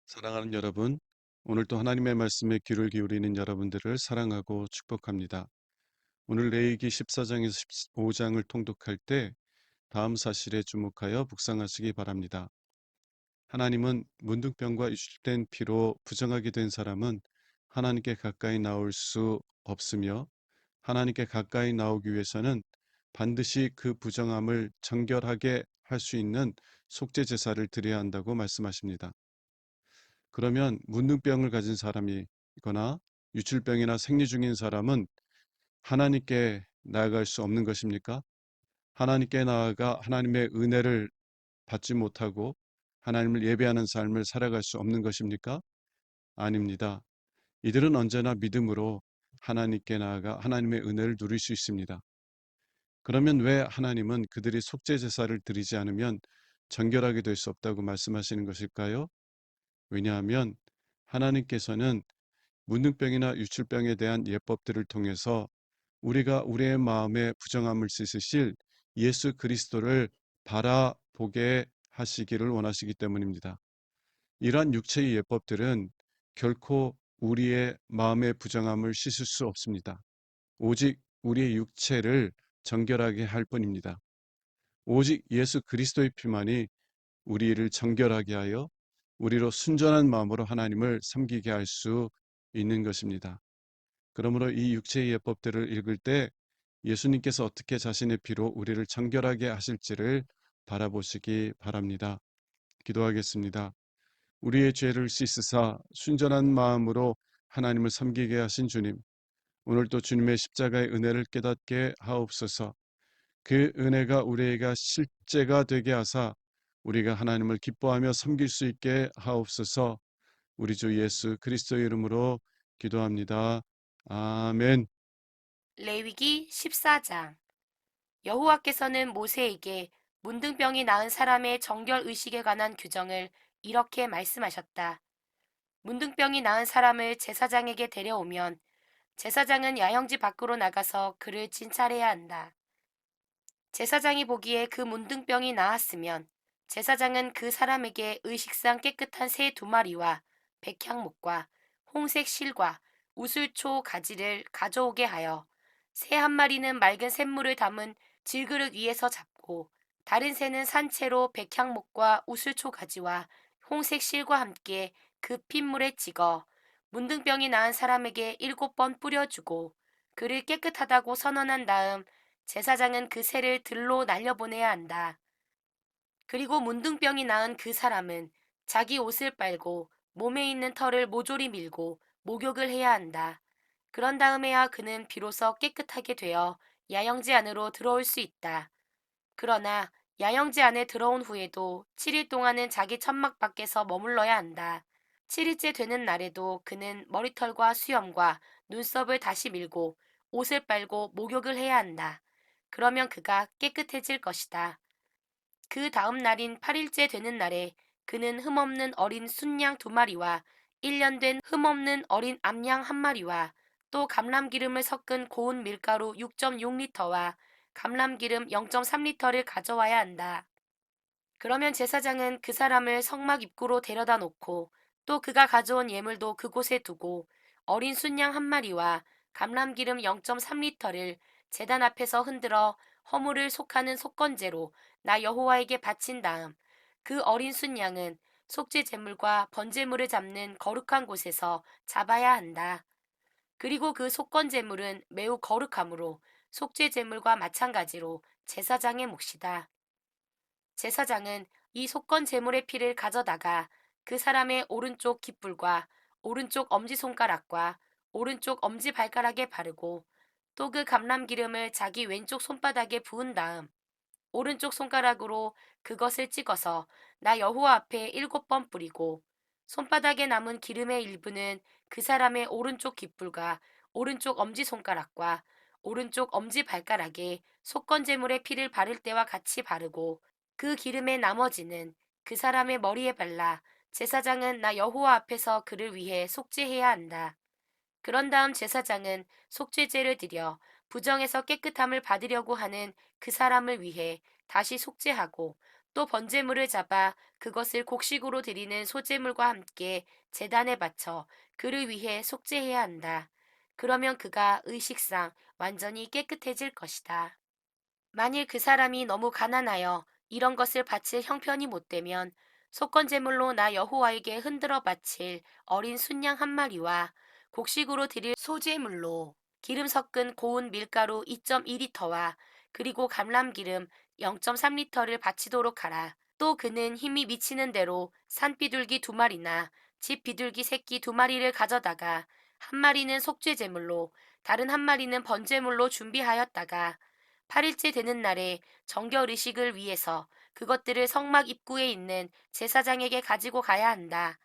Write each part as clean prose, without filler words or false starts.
사랑하는 여러분, 오늘도 하나님의 말씀에 귀를 기울이는 여러분들을 사랑하고 축복합니다. 오늘 레위기 14장에서 15장을 통독할 때 다음 사실에 주목하여 묵상하시기 바랍니다. 하나님은 문둥병과 유출된 피로 부정하게 된 사람은 하나님께 가까이 나올 수 없으며 하나님께 가까이 나오기 위해서는 반드시 그 부정함을 정결하게 할 수 있는 속죄 제사를 드려야 한다고 말씀하십니다. 그러면 문둥병을 가진 사람이거나 유출병이나 생리 중인 사람은 하나님께 나아갈 수 없는 것입니까? 하나님께 나아가 하나님의 은혜를 받지 못하고 하나님을 예배하는 삶을 살아갈 수 없는 것입니까? 아닙니다. 이들은 언제나 믿음으로 하나님께 나아가 하나님의 은혜를 누릴 수 있습니다. 그러면 왜 하나님은 그들이 속죄 제사를 드리지 않으면 정결하게 될 수 없다고 말씀하시는 것일까요? 왜냐하면 하나님께서는 문둥병이나 유출병에 대한 예법들을 통해서 우리가 우리의 마음에 부정함을 씻으실 예수 그리스도를 바라보게 하시기를 원하시기 때문입니다. 이러한 육체의 예법들은 결코 우리의 마음의 부정함을 씻을 수 없습니다. 오직 우리의 육체를 정결하게 할 뿐입니다. 오직 예수 그리스도의 피만이 우리를 정결하게 하여 우리로 순전한 마음으로 하나님을 섬기게 할 수 있는 것입니다. 그러므로 이 육체의 예법들을 읽을 때 예수님께서 어떻게 자신의 피로 우리를 정결하게 하실지를 바라보시기 바랍니다. 기도하겠습니다. 우리의 죄를 씻으사 순전한 마음으로 하나님을 섬기게 하신 주님, 오늘도 주님의 십자가의 은혜를 깨닫게 하옵소서. 그 은혜가 우리가 실제가 되게 하사 우리가 하나님을 기뻐하며 섬길 수 있게 하옵소서. 우리 주 예수 그리스도의 이름으로 기도합니다. 아멘. 레위기 14장. 여호와께서는 모세에게 문둥병이 나은 사람의 정결 의식에 관한 규정을 이렇게 말씀하셨다. 문둥병이 나은 사람을 제사장에게 데려오면 제사장은 야영지 밖으로 나가서 그를 진찰해야 한다. 제사장이 보기에 그 문둥병이 나았으면 제사장은 그 사람에게 의식상 깨끗한 새 2마리와 백향목과 홍색 실과 우슬초 가지를 가져오게 하여 새 1마리는 맑은 샘물을 담은 질그릇 위에서 잡고 다른 새는 산채로 백향목과 우슬초 가지와 홍색 실과 함께 그 핏물에 찍어 문둥병이 나은 사람에게 7번 뿌려주고 그를 깨끗하다고 선언한 다음 제사장은 그 새를 들로 날려보내야 한다. 그리고 문둥병이 나은 그 사람은 자기 옷을 빨고 몸에 있는 털을 모조리 밀고 목욕을 해야 한다. 그런 다음에야 그는 비로소 깨끗하게 되어 야영지 안으로 들어올 수 있다. 그러나 야영지 안에 들어온 후에도 7일 동안은 자기 천막 밖에서 머물러야 한다. 7일째 되는 날에도 그는 머리털과 수염과 눈썹을 다시 밀고 옷을 빨고 목욕을 해야 한다. 그러면 그가 깨끗해질 것이다. 그 다음 날인 8일째 되는 날에 그는 흠없는 어린 순양 2마리와 1년 된 흠없는 어린 암양 1마리와 또 감람기름을 섞은 고운 밀가루 6.6리터와 감람기름 0.3리터를 가져와야 한다. 그러면 제사장은 그 사람을 성막 입구로 데려다 놓고 또 그가 가져온 예물도 그곳에 두고 어린 순양 1마리와 감람기름 0.3리터를 제단 앞에서 흔들어 허물을 속하는 속건제로 나 여호와에게 바친 다음 그 어린 순양은 속죄 제물과 번제물을 잡는 거룩한 곳에서 잡아야 한다. 그리고 그 속건 제물은 매우 거룩하므로 속죄 제물과 마찬가지로 제사장의 몫이다. 제사장은 이 속건 제물의 피를 가져다가 그 사람의 오른쪽 깃불과 오른쪽 엄지손가락과 오른쪽 엄지발가락에 바르고 또 그 감람기름을 자기 왼쪽 손바닥에 부은 다음 오른쪽 손가락으로 그것을 찍어서 나 여호와 앞에 7번 뿌리고 손바닥에 남은 기름의 일부는 그 사람의 오른쪽 깃불과 오른쪽 엄지손가락과 오른쪽 엄지발가락에 속건제물의 피를 바를 때와 같이 바르고 그 기름의 나머지는 그 사람의 머리에 발라 제사장은 나 여호와 앞에서 그를 위해 속죄해야 한다. 그런 다음 제사장은 속죄제를 드려 부정에서 깨끗함을 받으려고 하는 그 사람을 위해 다시 속죄하고 또 번제물을 잡아 그것을 곡식으로 드리는 소제물과 함께 제단에 바쳐 그를 위해 속죄해야 한다. 그러면 그가 의식상 완전히 깨끗해질 것이다. 만일 그 사람이 너무 가난하여 이런 것을 바칠 형편이 못 되면 속건제물로 나 여호와에게 흔들어 바칠 어린 순양 한 마리와 곡식으로 드릴 소제물로 기름 섞은 고운 밀가루 2.2리터와 그리고 감람기름 0.3리터를 바치도록 하라. 또 그는 힘이 미치는 대로 산비둘기 2마리나 집 비둘기 새끼 2마리를 가져다가 한 마리는 속죄제물로 다른 한 마리는 번제물로 준비하였다가 8일째 되는 날에 정결 의식을 위해서 그것들을 성막 입구에 있는 제사장에게 가지고 가야 한다.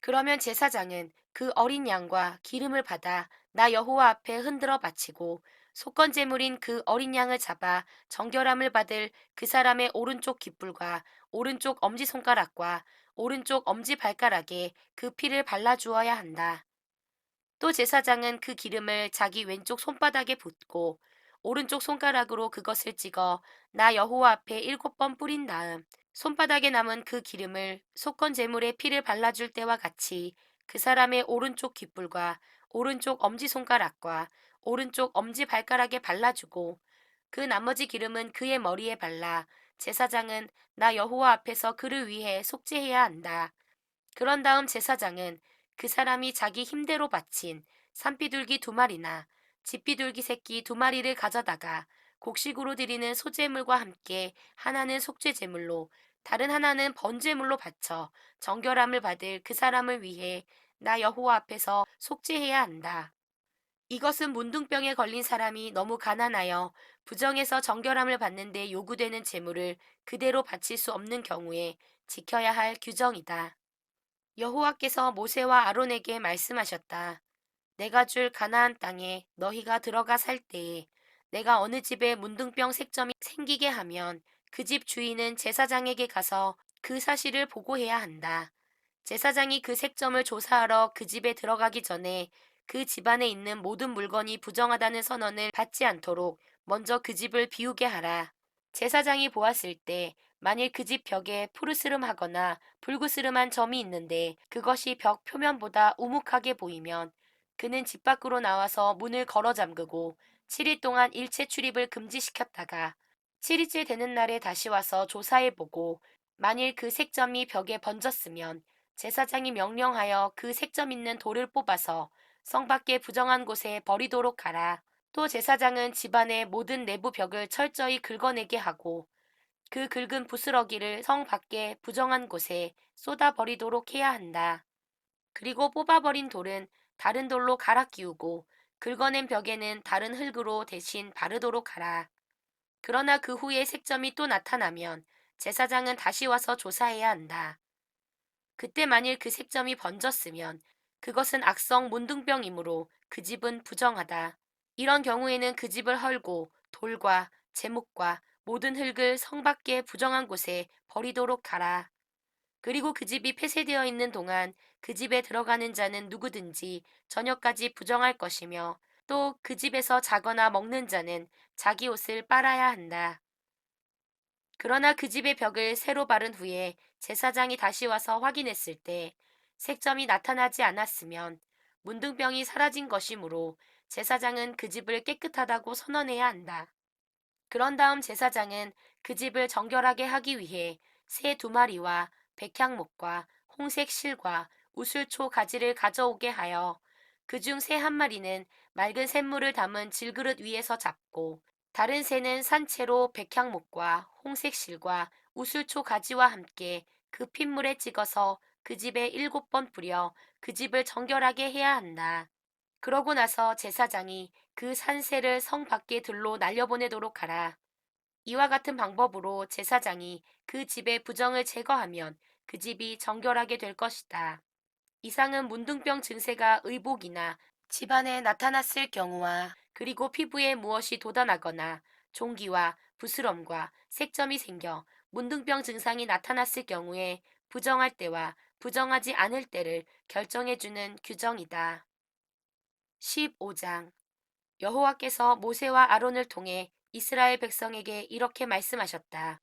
그러면 제사장은 그 어린 양과 기름을 받아 나 여호와 앞에 흔들어 바치고 속건제물인 그 어린 양을 잡아 정결함을 받을 그 사람의 오른쪽 깃불과 오른쪽 엄지손가락과 오른쪽 엄지발가락에 그 피를 발라 주어야 한다. 또 제사장은 그 기름을 자기 왼쪽 손바닥에 붓고 오른쪽 손가락으로 그것을 찍어 나 여호와 앞에 7번 뿌린 다음 손바닥에 남은 그 기름을 속건 제물에 피를 발라줄 때와 같이 그 사람의 오른쪽 깃불과 오른쪽 엄지손가락과 오른쪽 엄지발가락에 발라주고 그 나머지 기름은 그의 머리에 발라 제사장은 나 여호와 앞에서 그를 위해 속죄해야 한다. 그런 다음 제사장은 그 사람이 자기 힘대로 바친 산비둘기 2마리나 집비둘기 새끼 2마리를 가져다가 곡식으로 드리는 소제물과 함께 하나는 속죄제물로 다른 하나는 번제물로 바쳐 정결함을 받을 그 사람을 위해 나 여호와 앞에서 속죄해야 한다. 이것은 문둥병에 걸린 사람이 너무 가난하여 부정해서 정결함을 받는데 요구되는 제물을 그대로 바칠 수 없는 경우에 지켜야 할 규정이다. 여호와께서 모세와 아론에게 말씀하셨다. 내가 줄 가나안 땅에 너희가 들어가 살 때에 내가 어느 집에 문둥병 색점이 생기게 하면 그 집 주인은 제사장에게 가서 그 사실을 보고해야 한다. 제사장이 그 색점을 조사하러 그 집에 들어가기 전에 그 집안에 있는 모든 물건이 부정하다는 선언을 받지 않도록 먼저 그 집을 비우게 하라. 제사장이 보았을 때 만일 그 집 벽에 푸르스름하거나 불그스름한 점이 있는데 그것이 벽 표면보다 우묵하게 보이면 그는 집 밖으로 나와서 문을 걸어 잠그고 7일 동안 일체 출입을 금지시켰다가 7일째 되는 날에 다시 와서 조사해 보고 만일 그 색점이 벽에 번졌으면 제사장이 명령하여 그 색점 있는 돌을 뽑아서 성 밖의 부정한 곳에 버리도록 하라. 또 제사장은 집안의 모든 내부 벽을 철저히 긁어내게 하고 그 긁은 부스러기를 성 밖의 부정한 곳에 쏟아 버리도록 해야 한다. 그리고 뽑아버린 돌은 다른 돌로 갈아 끼우고 긁어낸 벽에는 다른 흙으로 대신 바르도록 하라. 그러나 그 후에 색점이 또 나타나면 제사장은 다시 와서 조사해야 한다. 그때 만일 그 색점이 번졌으면 그것은 악성 문둥병이므로 그 집은 부정하다. 이런 경우에는 그 집을 헐고 돌과 제목과 모든 흙을 성 밖의 부정한 곳에 버리도록 하라. 그리고 그 집이 폐쇄되어 있는 동안 그 집에 들어가는 자는 누구든지 저녁까지 부정할 것이며 또 그 집에서 자거나 먹는 자는 자기 옷을 빨아야 한다. 그러나 그 집의 벽을 새로 바른 후에 제사장이 다시 와서 확인했을 때 색점이 나타나지 않았으면 문둥병이 사라진 것이므로 제사장은 그 집을 깨끗하다고 선언해야 한다. 그런 다음 제사장은 그 집을 정결하게 하기 위해 새 2마리와 백향목과 홍색 실과 우슬초 가지를 가져오게 하여 그중 새 한 마리는 맑은 샘물을 담은 질그릇 위에서 잡고 다른 새는 산채로 백향목과 홍색 실과 우슬초 가지와 함께 그 핏물에 찍어서 그 집에 7번 뿌려 그 집을 정결하게 해야 한다. 그러고 나서 제사장이 그 산새를 성 밖에 들로 날려보내도록 하라. 이와 같은 방법으로 제사장이 그 집의 부정을 제거하면 그 집이 정결하게 될 것이다. 이상은 문둥병 증세가 의복이나 집안에 나타났을 경우와 그리고 피부에 무엇이 돋아나거나 종기와 부스럼과 색점이 생겨 문둥병 증상이 나타났을 경우에 부정할 때와 부정하지 않을 때를 결정해주는 규정이다. 15장 여호와께서 모세와 아론을 통해 이스라엘 백성에게 이렇게 말씀하셨다.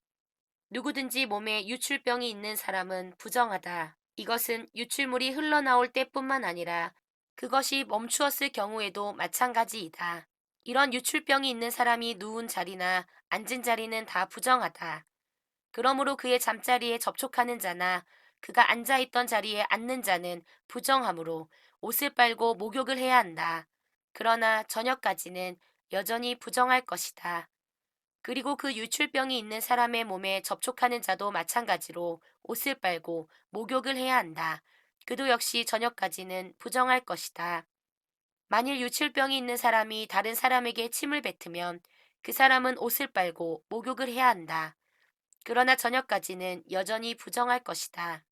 누구든지 몸에 유출병이 있는 사람은 부정하다. 이것은 유출물이 흘러나올 때뿐만 아니라 그것이 멈추었을 경우에도 마찬가지이다. 이런 유출병이 있는 사람이 누운 자리나 앉은 자리는 다 부정하다. 그러므로 그의 잠자리에 접촉하는 자나 그가 앉아있던 자리에 앉는 자는 부정하므로 옷을 빨고 목욕을 해야 한다. 그러나 저녁까지는 여전히 부정할 것이다. 그리고 그 유출병이 있는 사람의 몸에 접촉하는 자도 마찬가지로 옷을 빨고 목욕을 해야 한다. 그도 역시 저녁까지는 부정할 것이다. 만일 유출병이 있는 사람이 다른 사람에게 침을 뱉으면 그 사람은 옷을 빨고 목욕을 해야 한다. 그러나 저녁까지는 여전히 부정할 것이다.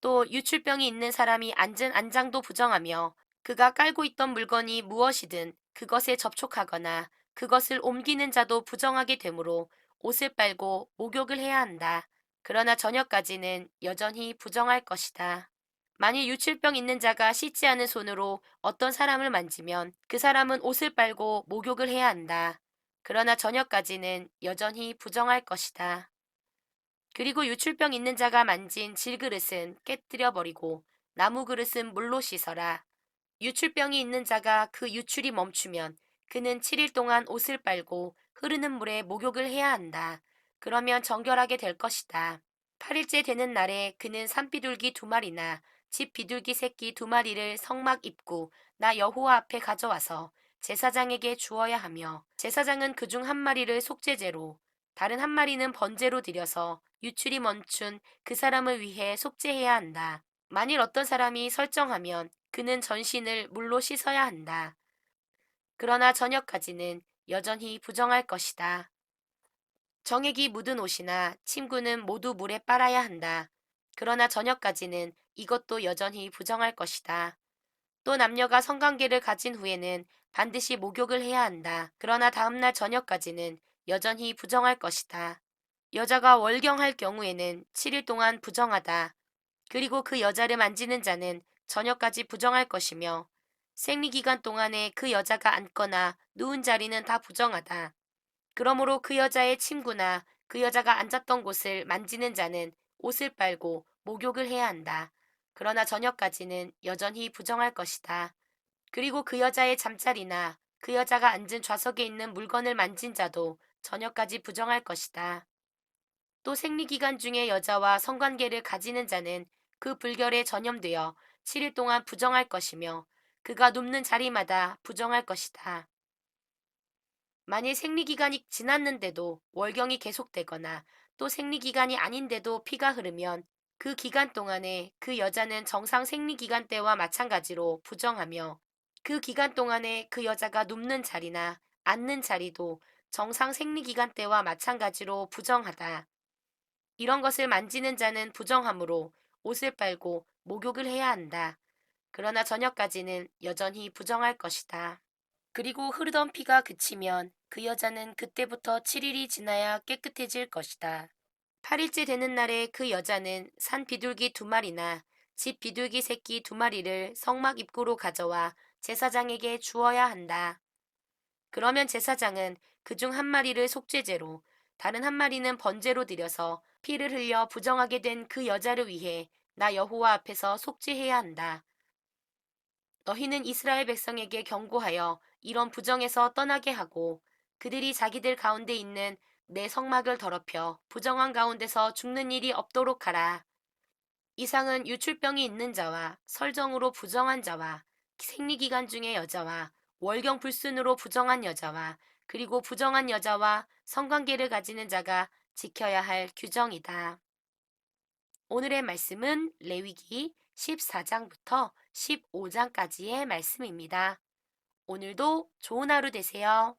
또 유출병이 있는 사람이 앉은 안장도 부정하며 그가 깔고 있던 물건이 무엇이든 그것에 접촉하거나 그것을 옮기는 자도 부정하게 되므로 옷을 빨고 목욕을 해야 한다. 그러나 저녁까지는 여전히 부정할 것이다. 만일 유출병 있는 자가 씻지 않은 손으로 어떤 사람을 만지면 그 사람은 옷을 빨고 목욕을 해야 한다. 그러나 저녁까지는 여전히 부정할 것이다. 그리고 유출병 있는 자가 만진 질그릇은 깨뜨려 버리고 나무 그릇은 물로 씻어라. 유출병이 있는 자가 그 유출이 멈추면 그는 7일 동안 옷을 빨고 흐르는 물에 목욕을 해야 한다. 그러면 정결하게 될 것이다. 8일째 되는 날에 그는 산비둘기 2마리나 집 비둘기 새끼 2마리를 성막 입구 나 여호와 앞에 가져와서 제사장에게 주어야 하며 제사장은 그중 1마리를 속죄제로 다른 1마리는 번제로 드려서 유출이 멈춘 그 사람을 위해 속죄해야 한다. 만일 어떤 사람이 설정하면 그는 전신을 물로 씻어야 한다. 그러나 저녁까지는 여전히 부정할 것이다. 정액이 묻은 옷이나 침구는 모두 물에 빨아야 한다. 그러나 저녁까지는 이것도 여전히 부정할 것이다. 또 남녀가 성관계를 가진 후에는 반드시 목욕을 해야 한다. 그러나 다음날 저녁까지는 여전히 부정할 것이다. 여자가 월경할 경우에는 7일 동안 부정하다. 그리고 그 여자를 만지는 자는 저녁까지 부정할 것이며 생리기간 동안에 그 여자가 앉거나 누운 자리는 다 부정하다. 그러므로 그 여자의 침구나 그 여자가 앉았던 곳을 만지는 자는 옷을 빨고 목욕을 해야 한다. 그러나 저녁까지는 여전히 부정할 것이다. 그리고 그 여자의 잠자리나 그 여자가 앉은 좌석에 있는 물건을 만진 자도 저녁까지 부정할 것이다. 또 생리기간 중에 여자와 성관계를 가지는 자는 그 불결에 전염되어 7일 동안 부정할 것이며 그가 눕는 자리마다 부정할 것이다. 만일 생리기간이 지났는데도 월경이 계속되거나 또 생리기간이 아닌데도 피가 흐르면 그 기간 동안에 그 여자는 정상 생리기간 때와 마찬가지로 부정하며 그 기간 동안에 그 여자가 눕는 자리나 앉는 자리도 정상 생리기간 때와 마찬가지로 부정하다. 이런 것을 만지는 자는 부정하므로 옷을 빨고 목욕을 해야 한다. 그러나 저녁까지는 여전히 부정할 것이다. 그리고 흐르던 피가 그치면 그 여자는 그때부터 7일이 지나야 깨끗해질 것이다. 8일째 되는 날에 그 여자는 산 비둘기 2마리나 집 비둘기 새끼 2마리를 성막 입구로 가져와 제사장에게 주어야 한다. 그러면 제사장은 그중 1마리를 속죄제로 다른 1마리는 번제로 드려서 피를 흘려 부정하게 된 그 여자를 위해 나 여호와 앞에서 속죄해야 한다. 너희는 이스라엘 백성에게 경고하여 이런 부정에서 떠나게 하고 그들이 자기들 가운데 있는 내 성막을 더럽혀 부정한 가운데서 죽는 일이 없도록 하라. 이상은 유출병이 있는 자와 설정으로 부정한 자와 생리기간 중의 여자와 월경 불순으로 부정한 여자와 그리고 부정한 여자와 성관계를 가지는 자가 지켜야 할 규정이다. 오늘의 말씀은 레위기 14장부터 15장까지의 말씀입니다. 오늘도 좋은 하루 되세요.